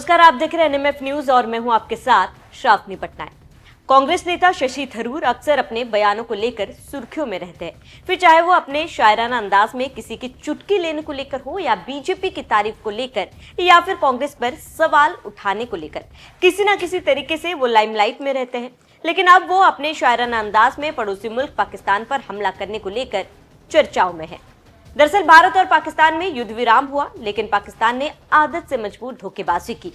नमस्कार, आप देख रहे हैं एनएमएफ न्यूज और मैं हूं आपके साथ श्रावनी पटनायक। कांग्रेस नेता शशि थरूर अक्सर अपने बयानों को लेकर सुर्खियों में रहते हैं, फिर चाहे वो अपने शायराना अंदाज में किसी की चुटकी लेने को लेकर हो या बीजेपी की तारीफ को लेकर या फिर कांग्रेस पर सवाल उठाने को लेकर, किसी न किसी तरीके से वो लाइमलाइट में रहते हैं। लेकिन अब वो अपने शायराना अंदाज में पड़ोसी मुल्क पाकिस्तान पर हमला करने को लेकर चर्चाओं में है। दरअसल भारत और पाकिस्तान में युद्ध विराम हुआ, लेकिन पाकिस्तान ने आदत से मजबूर धोखेबाजी की।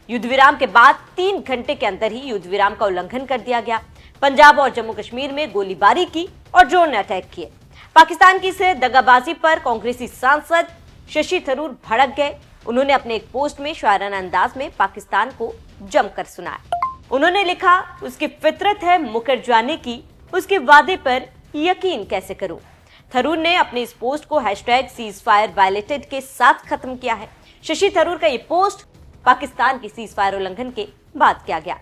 युद्ध विराम के बाद 3 घंटे के अंदर ही युद्ध विराम का उल्लंघन कर दिया गया। पंजाब और जम्मू कश्मीर में गोलीबारी की और ड्रोन अटैक किए। पाकिस्तान की इस दगाबाजी पर कांग्रेसी सांसद शशि थरूर भड़क गए। उन्होंने अपने एक पोस्ट में शायराना अंदाज में पाकिस्तान को जमकर सुनाया। उन्होंने लिखा, उसकी फितरत है मुकर जाने की, उसके वादे पर यकीन कैसे करूं। थरूर ने अपने इस पोस्ट को #सीजफायर वायलेटेड के साथ खत्म किया है। शशि थरूर का ये पोस्ट पाकिस्तान की सीजफायर उल्लंघन के बाद किया गया।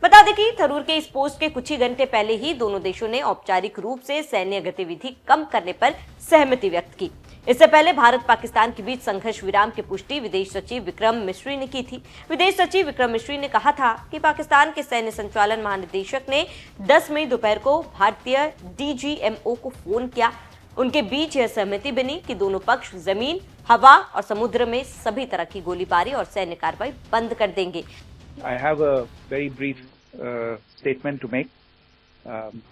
बता दें कि थरूर के इस पोस्ट के कुछ ही घंटे पहले ही दोनों देशों ने औपचारिक रूप से सैन्य गतिविधि कम करने पर सहमति व्यक्त की। इससे पहले भारत पाकिस्तान के बीच संघर्ष विराम की पुष्टि विदेश सचिव विक्रम मिस्री ने की थी। विदेश सचिव विक्रम मिस्री ने कहा था कि पाकिस्तान के सैन्य संचालन महानिदेशक ने 10 मई दोपहर को भारतीय DGMO को फोन किया। उनके बीच यह सहमति बनी कि दोनों पक्ष जमीन, हवा और समुद्र में सभी तरह की गोलीबारी और सैन्य कार्रवाई बंद कर देंगे। I have a very brief statement to make.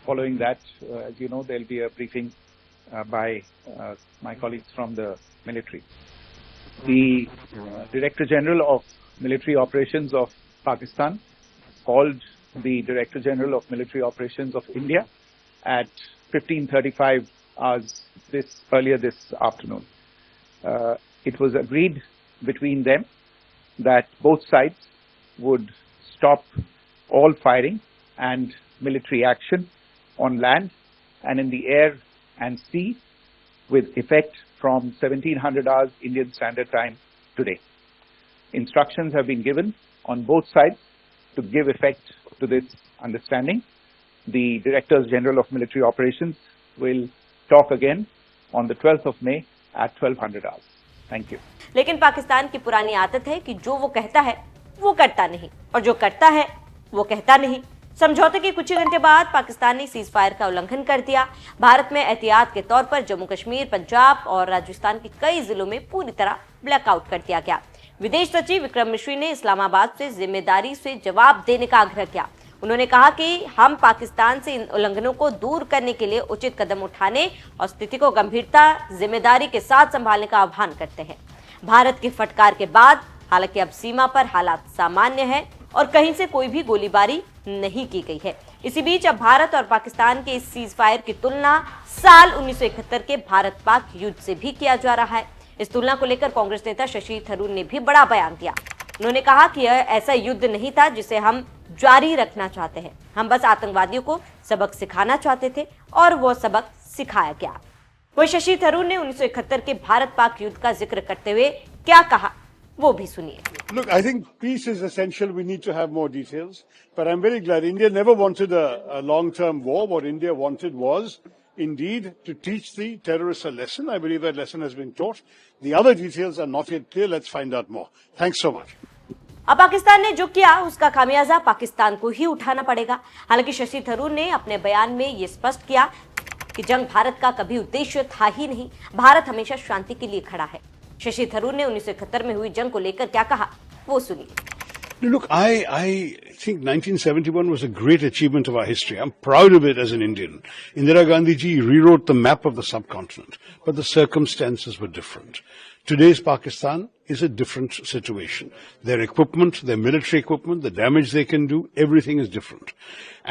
Following that, as you know, there will be a briefing by my colleagues from the military. The Director General of Military Operations of Pakistan called the Director General of Military Operations of India at 15:35 hours earlier this afternoon. It was agreed between them that both sides would stop all firing and military action on land and in the air and sea with effect from 1700 hours Indian Standard Time today. Instructions have been given on both sides to give effect to this understanding. The Directors General of Military Operations will talk again on the 12th of May at 1200 hours. Thank you. लेकिन पाकिस्तान की पुरानी आदत है कि जो वो कहता है वो करता नहीं और जो करता है वो कहता नहीं। समझौते के कुछ ही घंटे बाद पाकिस्तान ने सीज फायर का उल्लंघन कर दिया। भारत में एहतियात के तौर पर जम्मू कश्मीर, पंजाब और राजस्थान के कई जिलों में पूरी तरह ब्लैकआउट कर दिया गया। विदेश सचिव विक्रम मिश्री ने इस्लामाबाद से जिम्मेदारी से जवाब देने का आग्रह किया। उन्होंने कहा कि हम पाकिस्तान से इन उल्लंघनों को दूर करने के लिए उचित कदम उठाने और स्थिति को गंभीरता, जिम्मेदारी के साथ संभालने का आह्वान करते हैं। भारत की फटकार के बाद हालांकि अब सीमा पर हालात सामान्य है और कहीं से कोई भी गोलीबारी नहीं की गई है। इसी बीच अब भारत और पाकिस्तान के इस सीज फायर की तुलना साल 1971 के भारत पाक युद्ध से भी किया जा रहा है। इस तुलना को लेकर कांग्रेस नेता शशि थरूर ने भी बड़ा बयान दिया। उन्होंने कहा कि यह ऐसा युद्ध नहीं था जिसे हम जारी रखना चाहते हैं। हम बस आतंकवादियों को सबक सिखाना चाहते थे और वो सबक सिखाया गया। वही शशि थरूर ने 1971 के भारत पाक युद्ध का जिक्र करते हुए क्या कहा, वो भी सुनिए। Look, I think peace is essential. We need to have more details. But I'm very glad India never wanted a long-term war. What India wanted was, indeed, to teach the terrorists a lesson. I believe that lesson has been taught. The other details are not yet clear. Let's find out more. Thanks so much. अब पाकिस्तान ने जो किया उसका खामियाजा पाकिस्तान को ही उठाना पड़ेगा। हालांकि शशि थरूर ने अपने बयान में ये स्पष्ट किया कि जंग भारत का कभी उद्देश्य था ही नहीं। भारत हमेशा शांति के लिए खड़ा है। शशि थरूर ने 1971 में हुई जंग को लेकर क्या कहा, वो सुनिए। Look, I think 1971 was a great achievement of our history. I'm proud of it as an Indian. Indira Gandhi ji rewrote the map of the subcontinent, but the circumstances were different. Today's Pakistan is a different situation. Their equipment, their military equipment, the damage they can do, everything is different.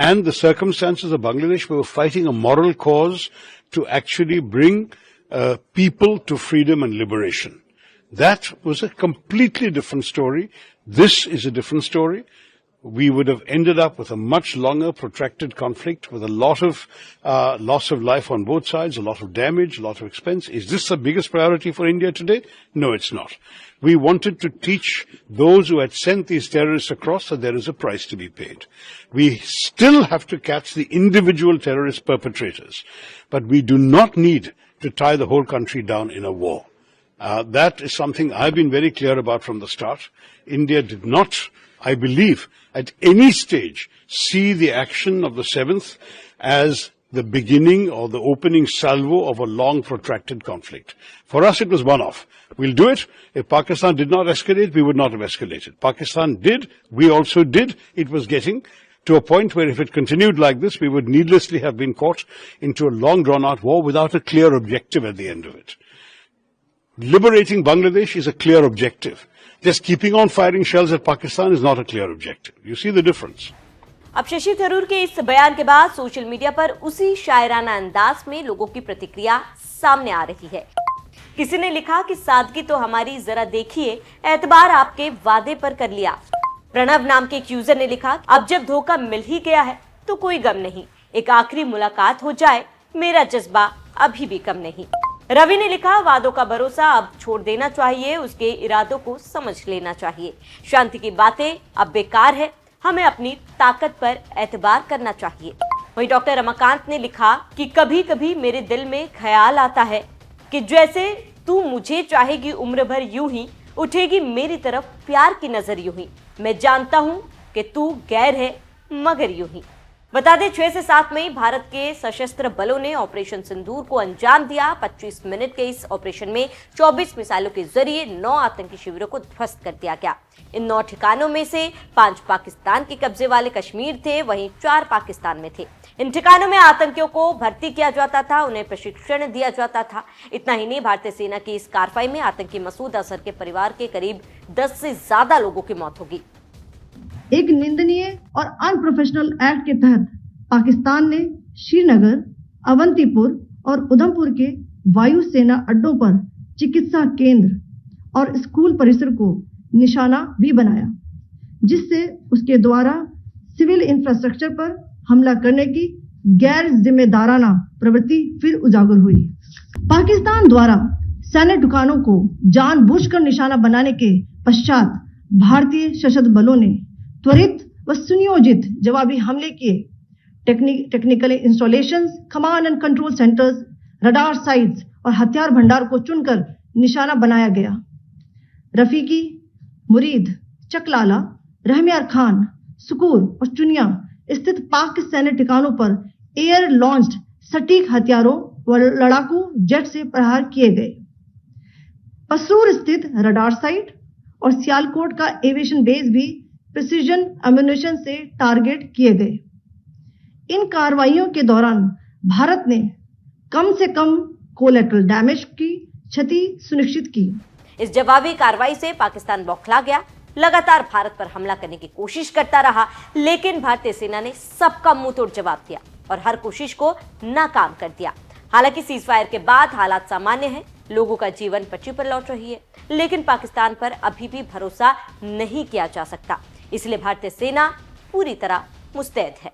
And the circumstances of Bangladesh, we were fighting a moral cause to actually bring people to freedom and liberation. That was a completely different story. This is a different story. We would have ended up with a much longer, protracted conflict with a lot of loss of life on both sides, a lot of damage, a lot of expense. Is this the biggest priority for India today? No, it's not. We wanted to teach those who had sent these terrorists across that there is a price to be paid. We still have to catch the individual terrorist perpetrators, but we do not need to tie the whole country down in a war. That is something I've been very clear about from the start. India did not, I believe, at any stage see the action of the 7th as the beginning or the opening salvo of a long protracted conflict. For us, it was one-off. We'll do it. If Pakistan did not escalate, we would not have escalated. Pakistan did. We also did. It was getting to a point where if it continued like this, we would needlessly have been caught into a long drawn-out war without a clear objective at the end of it. Liberating Bangladesh is a clear objective. Just keeping on firing shells at Pakistan is not a clear objective. You see the difference. अब शशि थरूर के इस बयान के बाद social media पर उसी शायराना अंदाज में लोगों की प्रतिक्रिया सामने आ रही है। किसी ने लिखा कि सादगी तो हमारी जरा देखिए, एतबार आपके वादे पर कर लिया। प्रणव नाम के एक यूजर ने लिखा, अब जब धोखा मिल ही गया है तो कोई गम नहीं, एक आखिरी मुलाकात हो जाए, मेरा जज्बा अभी भी कम नहीं। रवि ने लिखा, वादों का भरोसा अब छोड़ देना चाहिए, उसके इरादों को समझ लेना चाहिए। शांति की बातें अब बेकार है, हमें अपनी ताकत पर एतबार करना चाहिए। वहीं डॉक्टर रमाकांत ने लिखा कि कभी कभी मेरे दिल में ख्याल आता है कि जैसे तू मुझे चाहेगी उम्र भर यूं ही, उठेगी मेरी तरफ प्यार की नजर यूं ही, मैं जानता हूं कि तू गैर है मगर यूं ही। बता दें 6 से 7 मई भारत के सशस्त्र बलों ने ऑपरेशन सिंदूर को अंजाम दिया। 25 मिनट के इस ऑपरेशन में 24 मिसाइलों के जरिए 9 आतंकी शिविरों को ध्वस्त कर दिया गया। इन 9 ठिकानों में से 5 पाकिस्तान के कब्जे वाले कश्मीर थे, वहीं 4 पाकिस्तान में थे। इन ठिकानों में आतंकियों को भर्ती किया जाता था, उन्हें प्रशिक्षण दिया जाता था। इतना ही नहीं, भारतीय सेना की इस कार्रवाई में आतंकी मसूद अजहर के परिवार के करीब 10 से ज्यादा लोगों की मौत होगी। एक निंदनीय और अनप्रोफेशनल एक्ट के तहत पाकिस्तान ने श्रीनगर, अवंतीपुर और उधमपुर के वायु सेना अड्डों पर चिकित्सा केंद्र और स्कूल परिसर को निशाना भी बनाया, जिससे उसके द्वारा सिविल इंफ्रास्ट्रक्चर पर हमला करने की गैर जिम्मेदाराना प्रवृत्ति फिर उजागर हुई। पाकिस्तान द्वारा सैन्य ठिकानों को जानबूझकर निशाना बनाने के पश्चात भारतीय सशस्त्र बलों ने त्वरित व सुनियोजित जवाबी हमले किए। Technical installations, command and control centres, radar sites और हथियार भंडार को चुनकर निशाना बनाया गया। रफीकी, मुरीद, चकलाला, रहमियार खान, सुकूर और चुनिया स्थित पाक सैन्य ठिकानों पर एयर लॉन्च्ड सटीक हथियारों व लड़ाकू जेट से प्रहार किए गए। पसरूर स्थित रडार साइट और सियालकोट का एविएशन बेस भी प्रिसीजन एम्युनिशन से टारगेट किए गए। इन कार्रवाइयों के दौरान भारत ने कम से कम कोलैटरल डैमेज की क्षति सुनिश्चित की। इस जवाबी कार्रवाई से पाकिस्तान बौखला गया, लगातार भारत पर हमला करने की कोशिश करता रहा, लेकिन भारतीय सेना ने सबका मुंह तोड़ जवाब दिया और हर कोशिश को नाकाम कर दिया। हालांकि सीजफायर के बाद हालात सामान्य हैं, लोगों का जीवन पटरी पर लौट रही है, लेकिन पाकिस्तान पर अभी भी भरोसा नहीं किया जा सकता। इसलिए भारतीय सेना पूरी तरह मुस्तैद है।